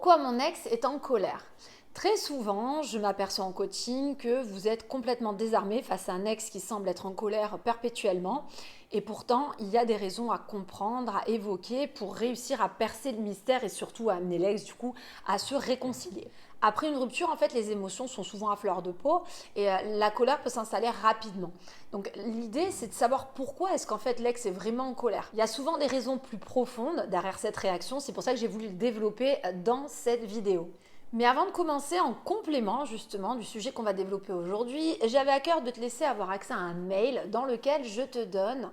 Pourquoi mon ex est en colère? Très souvent, je m'aperçois en coaching que vous êtes complètement désarmé face à un ex qui semble être en colère perpétuellement. Et pourtant, il y a des raisons à comprendre, à évoquer pour réussir à percer le mystère et surtout à amener l'ex du coup à se réconcilier. Après une rupture, en fait, les émotions sont souvent à fleur de peau et la colère peut s'installer rapidement. Donc l'idée, c'est de savoir pourquoi est-ce qu'en fait l'ex est vraiment en colère. Il y a souvent des raisons plus profondes derrière cette réaction, c'est pour ça que j'ai voulu le développer dans cette vidéo. Mais avant de commencer, en complément justement du sujet qu'on va développer aujourd'hui, j'avais à cœur de te laisser avoir accès à un mail dans lequel je te donne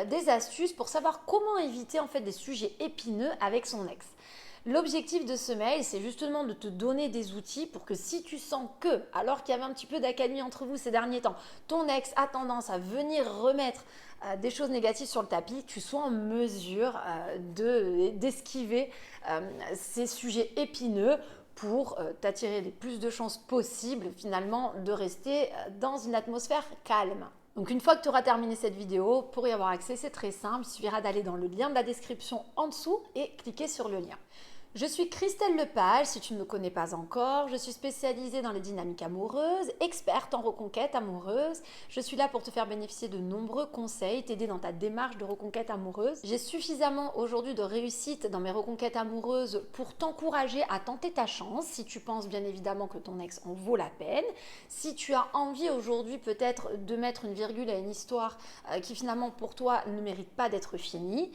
des astuces pour savoir comment éviter en fait des sujets épineux avec son ex. L'objectif de ce mail, c'est justement de te donner des outils pour que si tu sens que, alors qu'il y avait un petit peu d'accalmie entre vous ces derniers temps, ton ex a tendance à venir remettre des choses négatives sur le tapis, tu sois en mesure d'esquiver ces sujets épineux pour t'attirer le plus de chances possible finalement de rester dans une atmosphère calme. Donc une fois que tu auras terminé cette vidéo, pour y avoir accès, c'est très simple, il suffira d'aller dans le lien de la description en dessous et cliquer sur le lien. Je suis Christelle Lepage, si tu ne me connais pas encore, je suis spécialisée dans les dynamiques amoureuses, experte en reconquête amoureuse. Je suis là pour te faire bénéficier de nombreux conseils, t'aider dans ta démarche de reconquête amoureuse. J'ai suffisamment aujourd'hui de réussite dans mes reconquêtes amoureuses pour t'encourager à tenter ta chance, si tu penses bien évidemment que ton ex en vaut la peine. Si tu as envie aujourd'hui peut-être de mettre une virgule à une histoire qui finalement pour toi ne mérite pas d'être finie.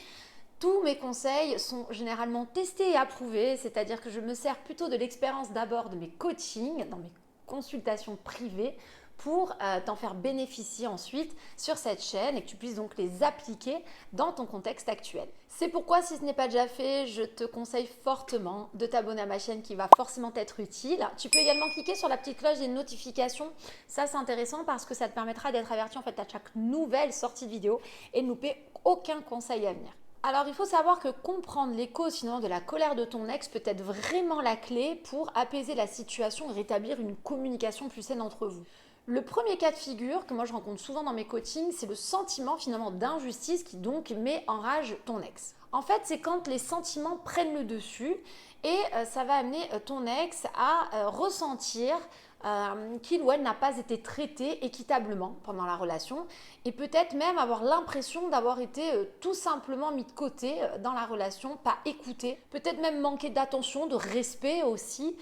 Tous mes conseils sont généralement testés et approuvés, c'est-à-dire que je me sers plutôt de l'expérience d'abord de mes coachings, dans mes consultations privées, pour t'en faire bénéficier ensuite sur cette chaîne et que tu puisses donc les appliquer dans ton contexte actuel. C'est pourquoi, si ce n'est pas déjà fait, je te conseille fortement de t'abonner à ma chaîne qui va forcément t'être utile. Tu peux également cliquer sur la petite cloche des notifications. Ça, c'est intéressant parce que ça te permettra d'être averti en fait à chaque nouvelle sortie de vidéo et de ne louper aucun conseil à venir. Alors, il faut savoir que comprendre les causes finalement de la colère de ton ex peut être vraiment la clé pour apaiser la situation et rétablir une communication plus saine entre vous. Le premier cas de figure que moi je rencontre souvent dans mes coachings, c'est le sentiment finalement d'injustice qui donc met en rage ton ex. En fait, c'est quand les sentiments prennent le dessus et ça va amener ton ex à ressentir qu'il ou elle n'a pas été traité équitablement pendant la relation et peut-être même avoir l'impression d'avoir été tout simplement mis de côté dans la relation, pas écouté, peut-être même manquer d'attention, de respect aussi,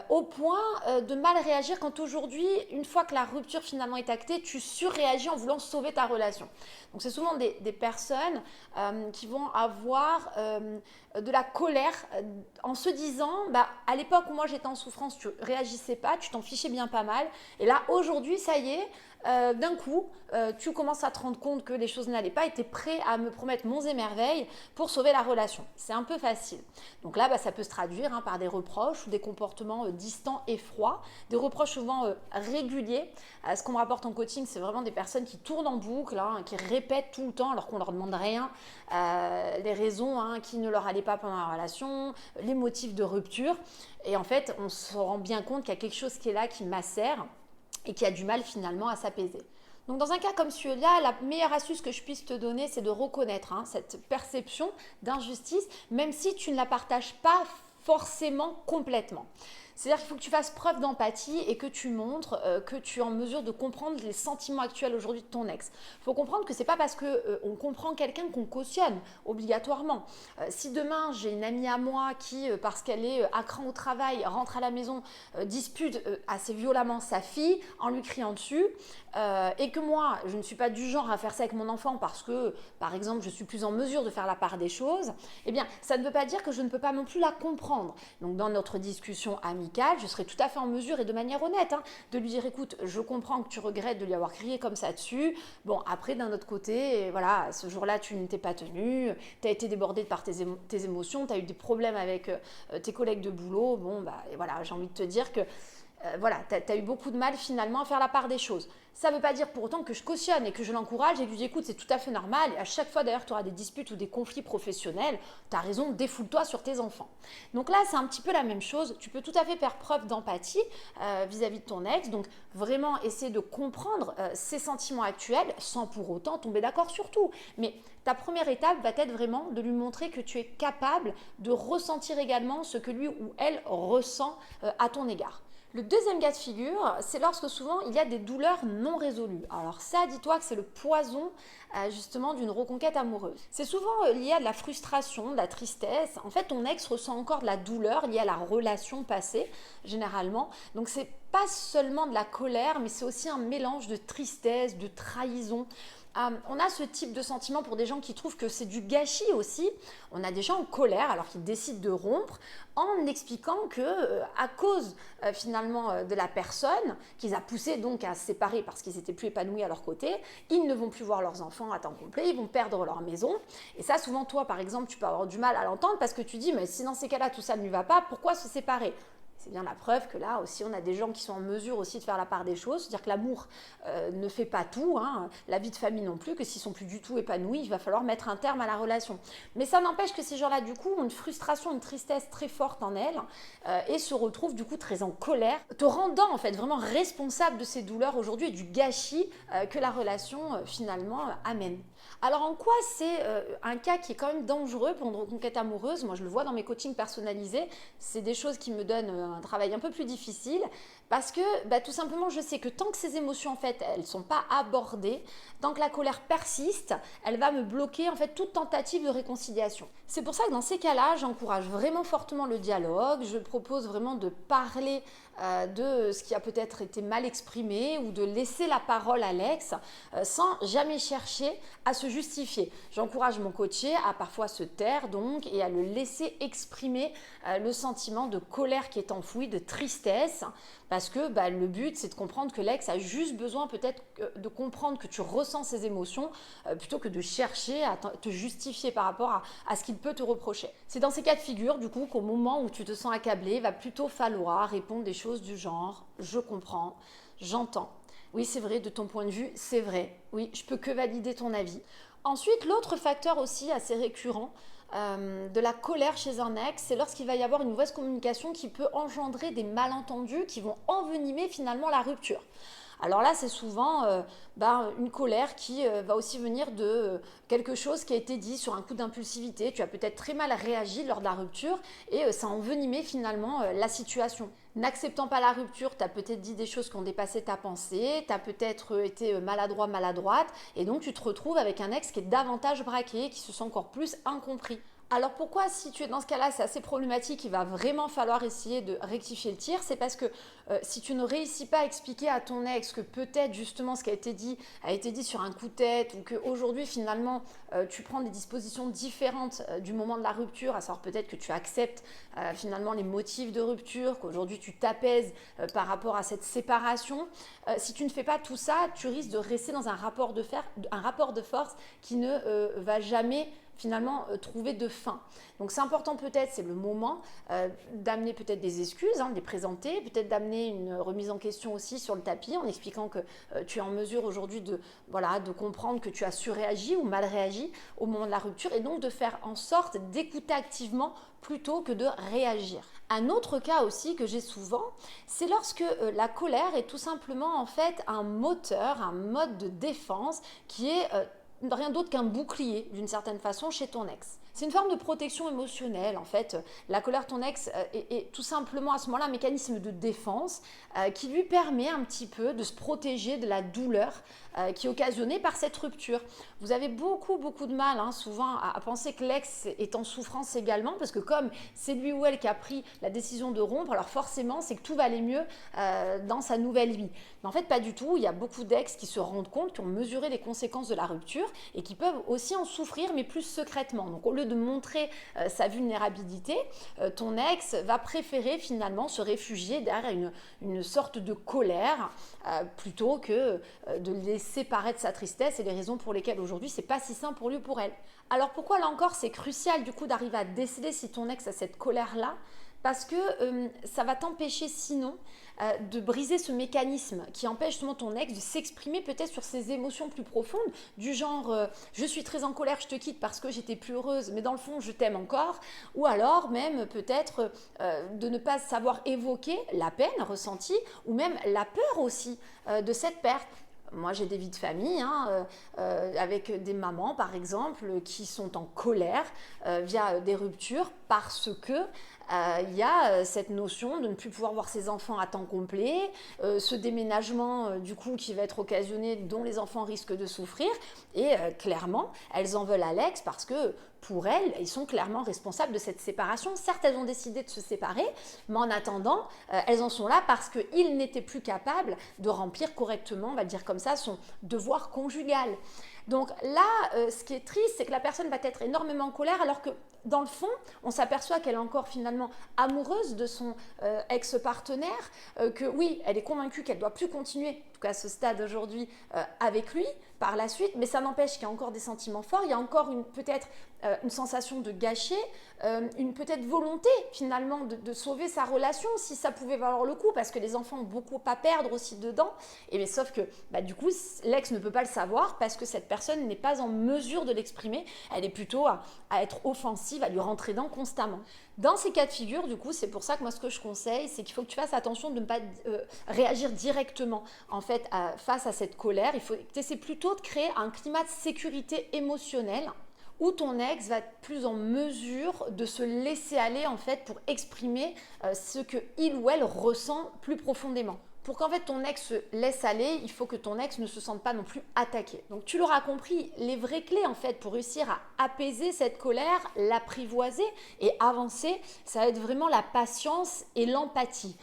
au point de mal réagir quand aujourd'hui, une fois que la rupture finalement est actée, tu surréagis en voulant sauver ta relation. Donc c'est souvent des personnes qui vont avoir de la colère en se disant à l'époque où moi j'étais en souffrance, tu réagissais pas, tu t'en fichais bien pas mal. Et là aujourd'hui, ça y est, d'un coup, tu commences à te rendre compte que les choses n'allaient pas et tu es prêt à me promettre monts et merveilles pour sauver la relation. C'est un peu facile. Donc là, ça peut se traduire par des reproches ou des comportements distants et froids, des reproches souvent réguliers. Ce qu'on me rapporte en coaching, c'est vraiment des personnes qui tournent en boucle, qui répètent tout le temps alors qu'on leur demande rien, les raisons qui ne leur allaient pas pendant la relation, les motifs de rupture. Et en fait, on se rend bien compte qu'il y a quelque chose qui est là, qui macère et qui a du mal finalement à s'apaiser. Donc dans un cas comme celui-là, la meilleure astuce que je puisse te donner, c'est de reconnaître cette perception d'injustice, même si tu ne la partages pas forcément complètement. C'est-à-dire qu'il faut que tu fasses preuve d'empathie et que tu montres que tu es en mesure de comprendre les sentiments actuels aujourd'hui de ton ex. Il faut comprendre que ce n'est pas parce qu'on comprend quelqu'un qu'on cautionne obligatoirement. Si demain j'ai une amie à moi qui, parce qu'elle est à cran au travail, rentre à la maison, dispute assez violemment sa fille en lui criant dessus, et que moi je ne suis pas du genre à faire ça avec mon enfant parce que par exemple je suis plus en mesure de faire la part des choses, eh bien ça ne veut pas dire que je ne peux pas non plus la comprendre. Donc dans notre discussion amicale, je serai tout à fait en mesure et de manière honnête de lui dire écoute, je comprends que tu regrettes de lui avoir crié comme ça dessus. Bon, après d'un autre côté, voilà, ce jour-là tu ne t'es pas tenu, tu as été débordé par tes émotions, tu as eu des problèmes avec tes collègues de boulot. Bon, et voilà, j'ai envie de te dire que voilà, tu as eu beaucoup de mal finalement à faire la part des choses. Ça ne veut pas dire pour autant que je cautionne et que je l'encourage et que je lui dis écoute, c'est tout à fait normal. Et à chaque fois d'ailleurs, tu auras des disputes ou des conflits professionnels, tu as raison, défoule-toi sur tes enfants. Donc là, c'est un petit peu la même chose. Tu peux tout à fait faire preuve d'empathie vis-à-vis de ton ex. Donc vraiment essayer de comprendre ses sentiments actuels sans pour autant tomber d'accord sur tout. Mais ta première étape va être vraiment de lui montrer que tu es capable de ressentir également ce que lui ou elle ressent à ton égard. Le deuxième cas de figure, c'est lorsque souvent il y a des douleurs non résolues. Alors ça, dis-toi que c'est le poison justement d'une reconquête amoureuse. C'est souvent lié à de la frustration, de la tristesse. En fait, ton ex ressent encore de la douleur liée à la relation passée, généralement. Donc c'est pas seulement de la colère, mais c'est aussi un mélange de tristesse, de trahison. On a ce type de sentiment pour des gens qui trouvent que c'est du gâchis aussi. On a des gens en colère alors qu'ils décident de rompre en expliquant que à cause finalement de la personne qu'ils a poussé donc à se séparer parce qu'ils n'étaient plus épanouis à leur côté, ils ne vont plus voir leurs enfants à temps complet, ils vont perdre leur maison. Et ça, souvent toi par exemple, tu peux avoir du mal à l'entendre parce que tu dis mais si dans ces cas-là tout ça ne lui va pas, pourquoi se séparer ? C'est bien la preuve que là aussi, on a des gens qui sont en mesure aussi de faire la part des choses, c'est-à-dire que l'amour ne fait pas tout, hein, la vie de famille non plus, que s'ils sont plus du tout épanouis, il va falloir mettre un terme à la relation. Mais ça n'empêche que ces gens-là, du coup, ont une frustration, une tristesse très forte en elles et se retrouvent du coup très en colère, te rendant en fait vraiment responsable de ces douleurs aujourd'hui et du gâchis que la relation finalement amène. Alors en quoi c'est un cas qui est quand même dangereux pour une reconquête amoureuse? Moi je le vois dans mes coachings personnalisés, c'est des choses qui me donnent un travail un peu plus difficile parce que tout simplement je sais que tant que ces émotions en fait elles ne sont pas abordées, tant que la colère persiste, elle va me bloquer en fait toute tentative de réconciliation. C'est pour ça que dans ces cas-là, j'encourage vraiment fortement le dialogue, je propose vraiment de parler de ce qui a peut-être été mal exprimé ou de laisser la parole à l'ex sans jamais chercher à se justifier. J'encourage mon coaché à parfois se taire donc et à le laisser exprimer le sentiment de colère qui est enfoui, de tristesse, parce que le but c'est de comprendre que l'ex a juste besoin peut-être de comprendre que tu ressens ses émotions plutôt que de chercher à te justifier par rapport à ce qu'il peut te reprocher. C'est dans ces cas de figure du coup qu'au moment où tu te sens accablé, il va plutôt falloir répondre des choses du genre « je comprends »,« j'entends ». Oui, c'est vrai, de ton point de vue, c'est vrai. Oui, je peux que valider ton avis. Ensuite, l'autre facteur aussi assez récurrent de la colère chez un ex, c'est lorsqu'il va y avoir une mauvaise communication qui peut engendrer des malentendus qui vont envenimer finalement la rupture. Alors là, c'est souvent une colère qui va aussi venir de quelque chose qui a été dit sur un coup d'impulsivité. Tu as peut-être très mal réagi lors de la rupture et ça a envenimé finalement la situation. N'acceptant pas la rupture, tu as peut-être dit des choses qui ont dépassé ta pensée, tu as peut-être été maladroit, maladroite, et donc tu te retrouves avec un ex qui est davantage braqué, qui se sent encore plus incompris. Alors pourquoi, si tu es dans ce cas-là, c'est assez problématique, il va vraiment falloir essayer de rectifier le tir, c'est parce que si tu ne réussis pas à expliquer à ton ex que peut-être justement ce qui a été dit sur un coup de tête ou qu'aujourd'hui finalement tu prends des dispositions différentes du moment de la rupture, à savoir peut-être que tu acceptes finalement les motifs de rupture, qu'aujourd'hui tu t'apaises par rapport à cette séparation, si tu ne fais pas tout ça, tu risques de rester dans un rapport de force qui ne va jamais finalement trouver de fin. Donc c'est important peut-être, c'est le moment d'amener peut-être des excuses, de les présenter, peut-être d'amener une remise en question aussi sur le tapis en expliquant que tu es en mesure aujourd'hui de comprendre que tu as surréagi ou mal réagi au moment de la rupture et donc de faire en sorte d'écouter activement plutôt que de réagir. Un autre cas aussi que j'ai souvent, c'est lorsque la colère est tout simplement en fait un moteur, un mode de défense qui est rien d'autre qu'un bouclier d'une certaine façon chez ton ex. C'est une forme de protection émotionnelle en fait. La colère de ton ex est tout simplement à ce moment-là un mécanisme de défense qui lui permet un petit peu de se protéger de la douleur qui est occasionnée par cette rupture. Vous avez beaucoup de mal souvent à penser que l'ex est en souffrance également parce que comme c'est lui ou elle qui a pris la décision de rompre, alors forcément c'est que tout va aller mieux dans sa nouvelle vie. Mais en fait pas du tout, il y a beaucoup d'ex qui se rendent compte, qui ont mesuré les conséquences de la rupture et qui peuvent aussi en souffrir mais plus secrètement. Donc au lieu de montrer sa vulnérabilité, ton ex va préférer finalement se réfugier derrière une sorte de colère plutôt que de laisser paraître sa tristesse et les raisons pour lesquelles aujourd'hui c'est pas si simple pour lui ou pour elle. Alors pourquoi là encore c'est crucial du coup d'arriver à déceler si ton ex a cette colère là? parce que ça va t'empêcher sinon de briser ce mécanisme qui empêche justement ton ex de s'exprimer peut-être sur ses émotions plus profondes, du genre je suis très en colère, je te quitte parce que j'étais plus heureuse, mais dans le fond je t'aime encore, ou alors même peut-être de ne pas savoir évoquer la peine ressentie ou même la peur aussi de cette perte. Moi, j'ai des vies de famille avec des mamans, par exemple, qui sont en colère via des ruptures parce que il y a cette notion de ne plus pouvoir voir ses enfants à temps complet, ce déménagement du coup qui va être occasionné dont les enfants risquent de souffrir et clairement elles en veulent à l'ex parce que pour elles, ils sont clairement responsables de cette séparation. Certes, elles ont décidé de se séparer, mais en attendant, elles en sont là parce qu'il n'était plus capable de remplir correctement, on va le dire comme ça, son devoir conjugal. Donc là, ce qui est triste, c'est que la personne va être énormément en colère alors que dans le fond, on s'aperçoit qu'elle est encore finalement amoureuse de son ex-partenaire, que oui, elle est convaincue qu'elle ne doit plus continuer, en tout cas à ce stade aujourd'hui, avec lui par la suite, mais ça n'empêche qu'il y a encore des sentiments forts, il y a encore peut-être une sensation de gâcher, une peut-être volonté finalement de sauver sa relation si ça pouvait valoir le coup, parce que les enfants ont beaucoup à perdre aussi dedans, et mais sauf que du coup l'ex ne peut pas le savoir parce que cette personne n'est pas en mesure de l'exprimer, elle est plutôt à être offensive, à lui rentrer dedans constamment. Dans ces cas de figure, du coup, c'est pour ça que moi ce que je conseille, c'est qu'il faut que tu fasses attention de ne pas réagir directement en fait face à cette colère. Il faut essayer plutôt de créer un climat de sécurité émotionnelle où ton ex va être plus en mesure de se laisser aller en fait pour exprimer ce que il ou elle ressent plus profondément. Pour qu'en fait ton ex se laisse aller, il faut que ton ex ne se sente pas non plus attaqué. Donc tu l'auras compris, les vraies clés en fait pour réussir à apaiser cette colère, l'apprivoiser et avancer, ça va être vraiment la patience et l'empathie.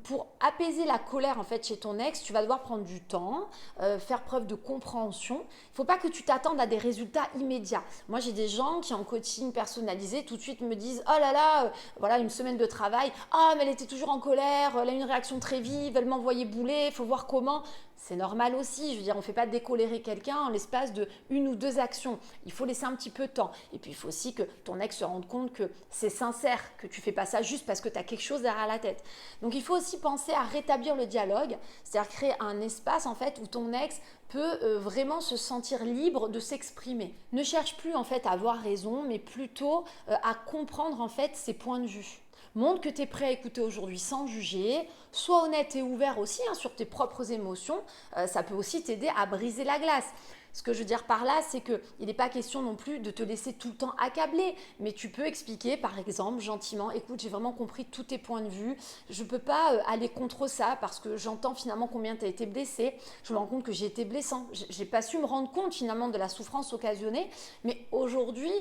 Pour apaiser la colère en fait chez ton ex, tu vas devoir prendre du temps, faire preuve de compréhension. Il ne faut pas que tu t'attendes à des résultats immédiats. Moi, j'ai des gens qui en coaching personnalisé tout de suite me disent « Oh là là, voilà une semaine de travail, ah mais elle était toujours en colère, elle a une réaction très vive, elle m'envoyait bouler, il faut voir comment. » C'est normal aussi, je veux dire, on ne fait pas décolérer quelqu'un en l'espace de une ou deux actions. Il faut laisser un petit peu de temps. Et puis, il faut aussi que ton ex se rende compte que c'est sincère, que tu ne fais pas ça juste parce que tu as quelque chose derrière la tête. Donc, il faut aussi penser à rétablir le dialogue, c'est-à-dire créer un espace en fait où ton ex peut vraiment se sentir libre de s'exprimer. Ne cherche plus en fait à avoir raison, mais plutôt à comprendre en fait ses points de vue. Montre que tu es prêt à écouter aujourd'hui sans juger. Sois honnête et ouvert aussi sur tes propres émotions. Ça peut aussi t'aider à briser la glace. Ce que je veux dire par là, c'est qu'il n'est pas question non plus de te laisser tout le temps accabler, mais tu peux expliquer par exemple gentiment, écoute, j'ai vraiment compris tous tes points de vue, je ne peux pas aller contre ça parce que j'entends finalement combien tu as été blessé, je me rends compte que j'ai été blessant, je n'ai pas su me rendre compte finalement de la souffrance occasionnée, mais aujourd'hui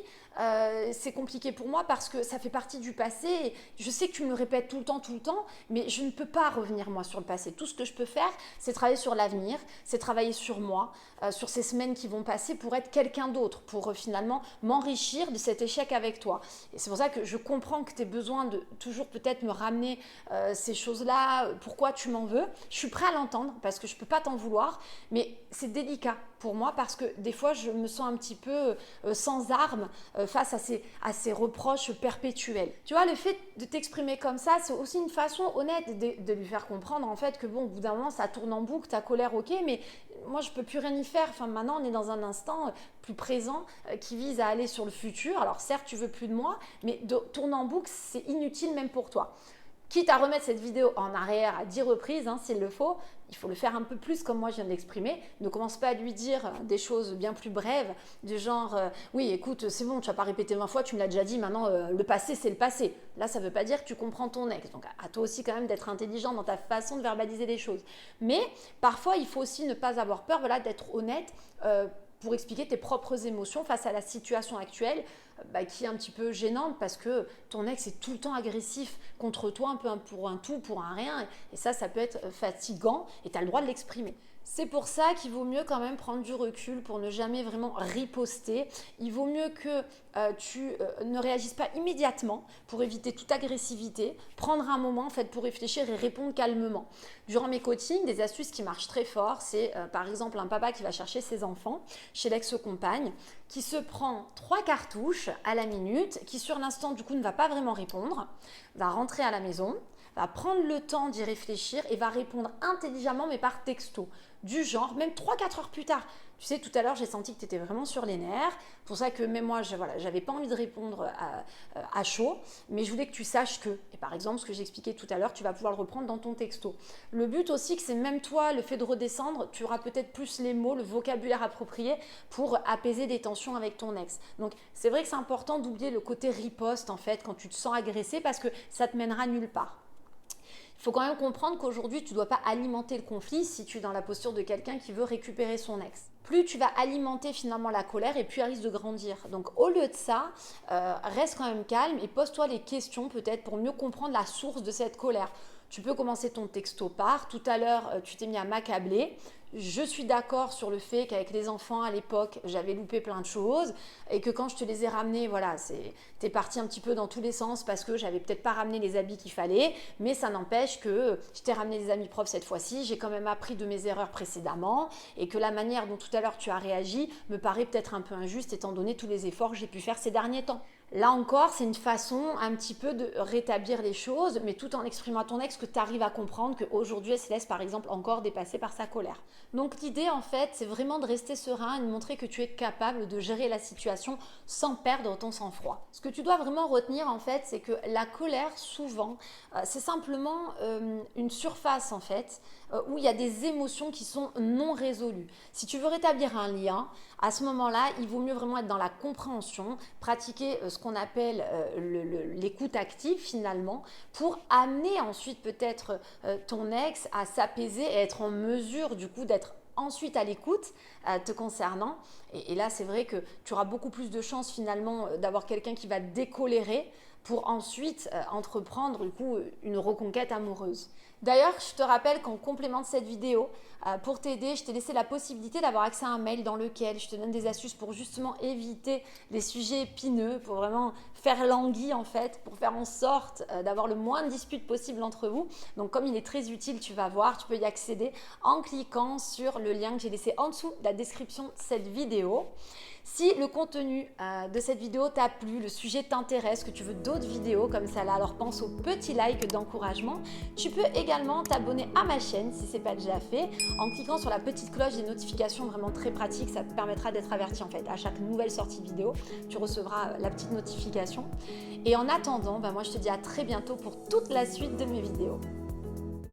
c'est compliqué pour moi parce que ça fait partie du passé, et je sais que tu me le répètes tout le temps, mais je ne peux pas revenir moi sur le passé. Tout ce que je peux faire, c'est travailler sur l'avenir, c'est travailler sur moi, sur ces semaines qui vont passer pour être quelqu'un d'autre, pour finalement m'enrichir de cet échec avec toi. Et c'est pour ça que je comprends que tu aies besoin de toujours peut-être me ramener ces choses-là, pourquoi tu m'en veux. Je suis prêt à l'entendre parce que je ne peux pas t'en vouloir, mais c'est délicat pour moi parce que des fois je me sens un petit peu sans armes face à ces reproches perpétuels. Tu vois, le fait de t'exprimer comme ça, c'est aussi une façon honnête de lui faire comprendre en fait que bon, au bout d'un moment ça tourne en boucle, ta colère ok, mais moi je peux plus rien y faire. Enfin maintenant on est dans un instant plus présent qui vise à aller sur le futur. Alors certes tu veux plus de moi, mais de tourner en boucle c'est inutile même pour toi. Quitte à remettre cette vidéo en arrière à 10 reprises, s'il le faut, il faut le faire un peu plus comme moi je viens de l'exprimer. Ne commence pas à lui dire des choses bien plus brèves, du genre oui écoute c'est bon, tu n'as pas répété 20 fois, tu me l'as déjà dit, maintenant le passé c'est le passé. Là ça ne veut pas dire que tu comprends ton ex, donc à toi aussi quand même d'être intelligent dans ta façon de verbaliser les choses. Mais parfois il faut aussi ne pas avoir peur d'être honnête pour expliquer tes propres émotions face à la situation actuelle qui est un petit peu gênante parce que ton ex est tout le temps agressif contre toi, un peu pour un tout, pour un rien. Et ça peut être fatigant et tu as le droit de l'exprimer. C'est pour ça qu'il vaut mieux quand même prendre du recul pour ne jamais vraiment riposter. Il vaut mieux que tu ne réagisses pas immédiatement pour éviter toute agressivité. Prendre un moment en fait pour réfléchir et répondre calmement. Durant mes coachings, des astuces qui marchent très fort, c'est par exemple un papa qui va chercher ses enfants chez l'ex-compagne, qui se prend 3 cartouches à la minute, qui sur l'instant du coup ne va pas vraiment répondre, va rentrer à la maison, va prendre le temps d'y réfléchir et va répondre intelligemment mais par texto. Du genre, même 3-4 heures plus tard. Tu sais, tout à l'heure, j'ai senti que tu étais vraiment sur les nerfs. C'est pour ça que même moi, j'avais pas envie de répondre à chaud, mais je voulais que tu saches que. Et par exemple, ce que j'expliquais tout à l'heure, tu vas pouvoir le reprendre dans ton texto. Le but aussi, que c'est même toi, le fait de redescendre, tu auras peut-être plus les mots, le vocabulaire approprié pour apaiser des tensions avec ton ex. Donc, c'est vrai que c'est important d'oublier le côté riposte, en fait, quand tu te sens agressé, parce que ça te mènera nulle part. Il faut quand même comprendre qu'aujourd'hui, tu ne dois pas alimenter le conflit si tu es dans la posture de quelqu'un qui veut récupérer son ex. Plus tu vas alimenter finalement la colère et plus elle risque de grandir. Donc au lieu de ça, reste quand même calme et pose-toi les questions peut-être pour mieux comprendre la source de cette colère. Tu peux commencer ton texto par, tout à l'heure, tu t'es mis à m'accabler. Je suis d'accord sur le fait qu'avec les enfants à l'époque, j'avais loupé plein de choses et que quand je te les ai ramenés, voilà, t'es parti un petit peu dans tous les sens parce que j'avais peut-être pas ramené les habits qu'il fallait, mais ça n'empêche que je t'ai ramené des habits propres cette fois-ci, j'ai quand même appris de mes erreurs précédemment et que la manière dont tout à l'heure tu as réagi me paraît peut-être un peu injuste étant donné tous les efforts que j'ai pu faire ces derniers temps. Là encore, c'est une façon un petit peu de rétablir les choses, mais tout en exprimant à ton ex que tu arrives à comprendre qu'aujourd'hui, elle se laisse par exemple encore dépasser par sa colère. Donc l'idée en fait, c'est vraiment de rester serein et de montrer que tu es capable de gérer la situation sans perdre ton sang-froid. Ce que tu dois vraiment retenir en fait, c'est que la colère, souvent, c'est simplement une surface en fait, où il y a des émotions qui sont non résolues. Si tu veux rétablir un lien, à ce moment-là, il vaut mieux vraiment être dans la compréhension, pratiquer ce qu'on appelle l'écoute active finalement, pour amener ensuite peut-être ton ex à s'apaiser et être en mesure du coup d'être ensuite à l'écoute te concernant. Et là, c'est vrai que tu auras beaucoup plus de chances finalement d'avoir quelqu'un qui va te décolérer pour ensuite entreprendre du coup une reconquête amoureuse. D'ailleurs, je te rappelle qu'en complément de cette vidéo, pour t'aider, je t'ai laissé la possibilité d'avoir accès à un mail dans lequel je te donne des astuces pour justement éviter les sujets épineux, pour vraiment faire languir en fait, pour faire en sorte d'avoir le moins de disputes possible entre vous. Donc comme il est très utile, tu vas voir, tu peux y accéder en cliquant sur le lien que j'ai laissé en dessous de la description de cette vidéo. Si le contenu de cette vidéo t'a plu, le sujet t'intéresse, que tu veux d'autres vidéos comme ça là, alors pense au petit like d'encouragement. Tu peux également t'abonner à ma chaîne si ce n'est pas déjà fait en cliquant sur la petite cloche des notifications, vraiment très pratique. Ça te permettra d'être averti en fait à chaque nouvelle sortie de vidéo. Tu recevras la petite notification. Et en attendant, moi je te dis à très bientôt pour toute la suite de mes vidéos.